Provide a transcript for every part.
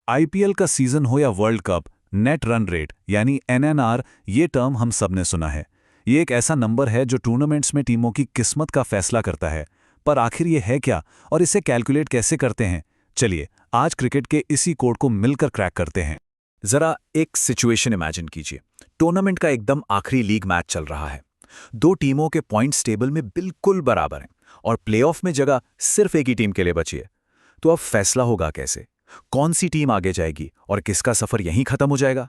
IPL का season हो या world cup, net run rate यानी एनएनआर, ये टर्म हम सब ने सुना है। ये एक ऐसा नंबर है जो टूर्नामेंट्स में टीमों की किस्मत का फैसला करता है। पर आखिर ये है क्या और इसे कैलकुलेट कैसे करते हैं? चलिए आज क्रिकेट के इसी कोड को मिलकर क्रैक करते हैं। जरा एक सिचुएशन इमेजिन कीजिए। टूर्नामेंट का एकदम आखिरी लीग मैच चल रहा है। दो टीमों के पॉइंट्स टेबल में बिल्कुल बराबर हैं और प्लेऑफ में जगह सिर्फ एक ही टीम के लिए बची है। तो अब फैसला होगा कैसे? कौन सी टीम आगे जाएगी और किसका सफर यहीं खत्म हो जाएगा?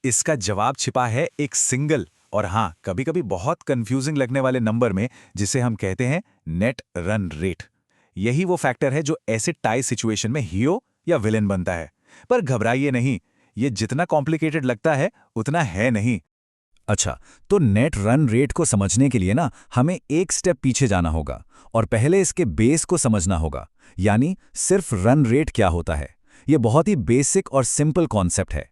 इसका जवाब छिपा है एक सिंगल और हाँ, कभी कभी बहुत कंफ्यूजिंग लगने वाले नंबर में, जिसे हम कहते हैं नेट रन रेट। यही वो फैक्टर है जो ऐसे टाई सिचुएशन में हीरो या विलेन बनता है। पर घबराइए नहीं, ये जितना कॉम्प्लिकेटेड लगता है उतना है नहीं। अच्छा, तो नेट रन रेट को समझने के लिए ना हमें एक स्टेप पीछे जाना होगा और पहले इसके बेस को समझना होगा, यानी सिर्फ रन रेट क्या होता है। यह बहुत ही बेसिक और सिंपल कॉन्सेप्ट है।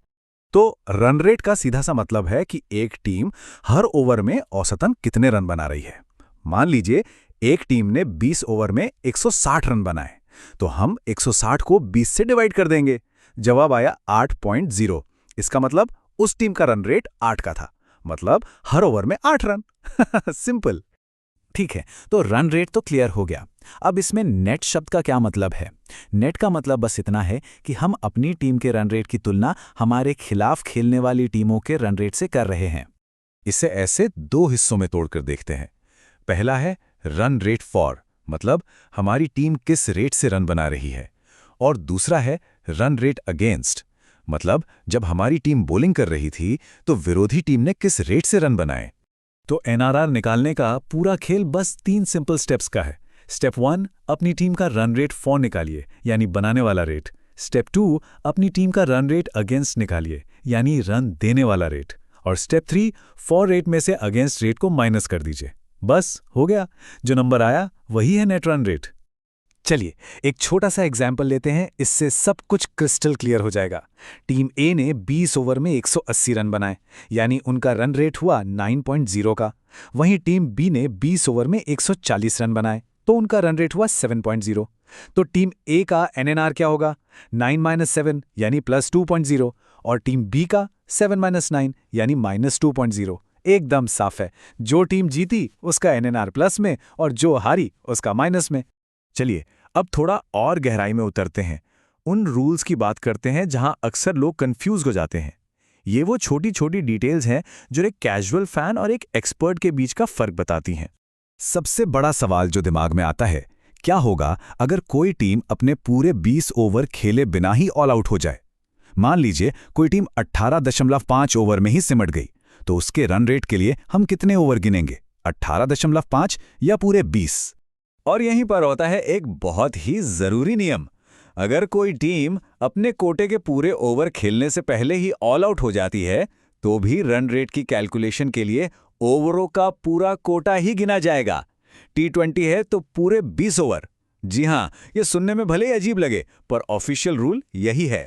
तो रन रेट का सीधा सा मतलब है कि एक टीम हर ओवर में औसतन कितने रन बना रही है। मान लीजिए एक टीम ने 20 ओवर में 160 रन बनाए, तो हम 160 को 20 से डिवाइड कर देंगे। जवाब आया 8.0। इसका मतलब उस टीम का रन रेट 8 का था, मतलब हर ओवर में 8 रन। सिंपल। ठीक है, तो रन रेट तो क्लियर हो गया। अब इसमें नेट शब्द का क्या मतलब है? नेट का मतलब बस इतना है कि हम अपनी टीम के रन रेट की तुलना हमारे खिलाफ खेलने वाली टीमों के रन रेट से कर रहे हैं। इसे ऐसे दो हिस्सों में तोड़कर देखते हैं। पहला है रन रेट फॉर, मतलब हमारी टीम किस रेट से रन बना रही है, और दूसरा है रन रेट अगेंस्ट, मतलब जब हमारी टीम बॉलिंग कर रही थी तो विरोधी टीम ने किस रेट से रन बनाए। तो एनआरआर निकालने का पूरा खेल बस 3 सिंपल स्टेप्स का है। स्टेप 1, अपनी टीम का रन रेट फॉर निकालिए, यानी बनाने वाला रेट। स्टेप 2, अपनी टीम का रन रेट अगेंस्ट निकालिए, यानी रन देने वाला रेट। और स्टेप 3, फॉर रेट में से अगेंस्ट रेट को माइनस कर दीजिए। बस हो गया, जो नंबर आया वही है नेट रन रेट। चलिए एक छोटा सा एग्जाम्पल लेते हैं, इससे सब कुछ क्रिस्टल क्लियर हो जाएगा। टीम ए ने 20 ओवर में 180 रन बनाए, यानी उनका रन रेट हुआ 9.0 का। वहीं टीम बी ने 20 ओवर में 140 रन बनाए, तो उनका रन रेट हुआ 7.0। तो टीम ए का एनएनआर क्या होगा? 9 - 7 यानी +2.0, और टीम बी का 7 - 9 यानी -2.0। एकदम साफ है, जो टीम जीती उसका एनएनआर प्लस में और जो हारी उसका माइनस में। चलिए अब थोड़ा और गहराई में उतरते हैं। उन रूल्स की बात करते हैं जहां अक्सर लोग कंफ्यूज हो जाते हैं। ये वो छोटी छोटी डिटेल्स हैं जो एक कैजुअल फैन और एक एक्सपर्ट के बीच का फर्क बताती हैं। सबसे बड़ा सवाल जो दिमाग में आता है, क्या होगा अगर कोई टीम अपने पूरे 20 ओवर खेले बिना ही ऑल आउट हो जाए? मान लीजिए कोई टीम 18.5 ओवर में ही सिमट गई, तो उसके रन रेट के लिए हम कितने ओवर गिनेंगे? 18.5 या पूरे 20? और यहीं पर होता है एक बहुत ही जरूरी नियम। अगर कोई टीम अपने कोटे के पूरे ओवर खेलने से पहले ही ऑल आउट हो जाती है, तो भी रन रेट की कैलकुलेशन के लिए ओवरों का पूरा कोटा ही गिना जाएगा। T20 है तो पूरे 20 ओवर। जी हां, ये सुनने में भले ही अजीब लगे, पर ऑफिशियल रूल यही है।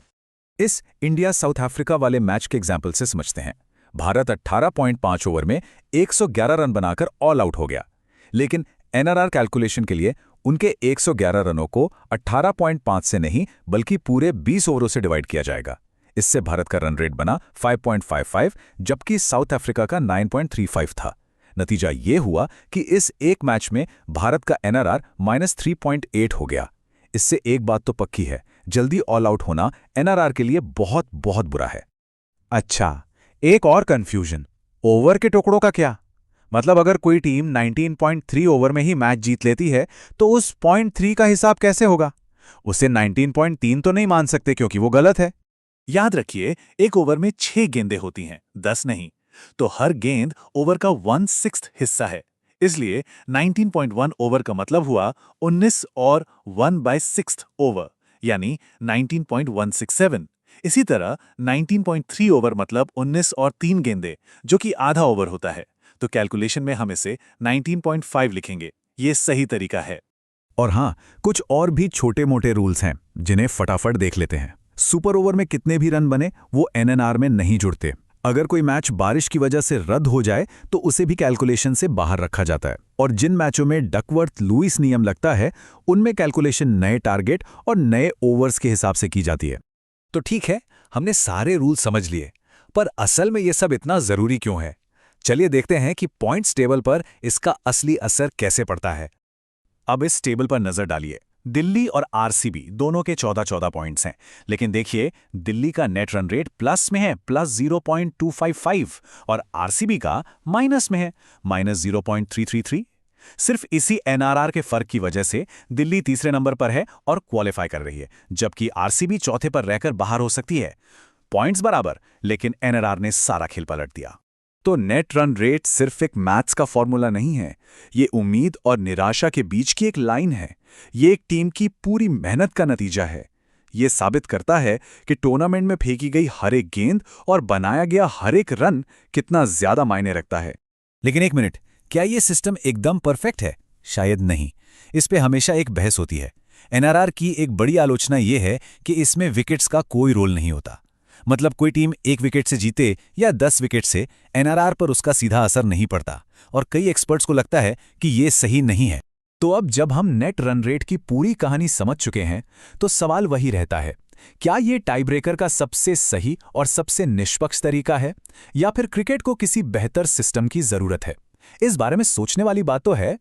इस इंडिया साउथ अफ्रीका वाले मैच के एग्जाम्पल से समझते हैं। भारत 18.5 ओवर में 111 रन बनाकर ऑल आउट हो गया, लेकिन एनआरआर कैलकुलेशन के लिए उनके 111 रनों को 18.5 से नहीं बल्कि पूरे 20 ओवरों से डिवाइड किया जाएगा। इससे भारत का रन रेट बना 5.55, जबकि साउथ अफ्रीका का 9.35 था। नतीजा ये हुआ कि इस एक मैच में भारत का एनआरआर -3.8 हो गया। इससे एक बात तो पक्की है, जल्दी ऑल आउट होना एनआरआर के लिए बहुत बहुत बुरा है। अच्छा, एक और कंफ्यूजन, ओवर के टुकड़ों का क्या? मतलब अगर कोई टीम 19.3 ओवर में ही मैच जीत लेती है, तो उस 0.3 का हिसाब कैसे होगा? उसे 19.3 तो नहीं मान सकते क्योंकि वो गलत है। याद रखिए, एक ओवर में 6 गेंदें होती हैं, 10 नहीं। तो हर गेंद ओवर का 1/6 हिस्सा है। इसलिए 19.1 ओवर का मतलब हुआ 19 और 1/6 ओवर, यानी 19.167। इसी तरह 19.3 ओवर मतलब 19 और 3 गेंदें, जो कि आधा ओवर होता है। तो कैलकुलेशन में हम इसे 19.5 लिखेंगे। ये सही तरीका है। और हाँ, कुछ और भी छोटे मोटे रूल्स हैं जिन्हें फटाफट देख लेते हैं। सुपर ओवर में कितने भी रन बने वो एनएनआर में नहीं जुड़ते। अगर कोई मैच बारिश की वजह से रद्द हो जाए तो उसे भी कैलकुलेशन से बाहर रखा जाता है। और जिन मैचों में डकवर्थ लुईस नियम लगता है, उनमें कैलकुलेशन नए टारगेट और नए ओवर्स के हिसाब से की जाती है। तो ठीक है, हमने सारे रूल समझ लिए, पर असल में ये सब इतना जरूरी क्यों है? चलिए देखते हैं कि पॉइंट्स टेबल पर इसका असली असर कैसे पड़ता है। अब इस टेबल पर नजर डालिए। दिल्ली और आरसीबी दोनों के 14-14 पॉइंट्स हैं, लेकिन देखिए दिल्ली का नेट रन रेट प्लस में है, +0.255, और आरसीबी का माइनस में है, -0.333। सिर्फ इसी एनआरआर के फर्क की वजह से दिल्ली तीसरे नंबर पर है और क्वालिफाई कर रही है, जबकि आरसीबी चौथे पर रहकर बाहर हो सकती है। पॉइंट्स बराबर, लेकिन एनआरआर ने सारा खेल पलट दिया। तो नेट रन रेट सिर्फ एक मैथ्स का फॉर्मूला नहीं है, ये उम्मीद और निराशा के बीच की एक लाइन है। ये एक टीम की पूरी मेहनत का नतीजा है। ये साबित करता है कि टूर्नामेंट में फेंकी गई हर एक गेंद और बनाया गया हर एक रन कितना ज्यादा मायने रखता है। लेकिन एक मिनट, क्या ये सिस्टम एकदम परफेक्ट है? शायद नहीं। इस पे हमेशा एक बहस होती है। एनआरआर की एक बड़ी आलोचना ये है कि इसमें विकेट्स का कोई रोल नहीं होता। मतलब कोई टीम 1 विकेट से जीते या 10 विकेट से, एनआरआर पर उसका सीधा असर नहीं पड़ता, और कई एक्सपर्ट्स को लगता है कि ये सही नहीं है। तो अब जब हम नेट रन रेट की पूरी कहानी समझ चुके हैं, तो सवाल वही रहता है, क्या ये टाई ब्रेकर का सबसे सही और सबसे निष्पक्ष तरीका है, या फिर क्रिकेट को किसी बेहतर सिस्टम की जरूरत है? इस बारे में सोचने वाली बात तो है।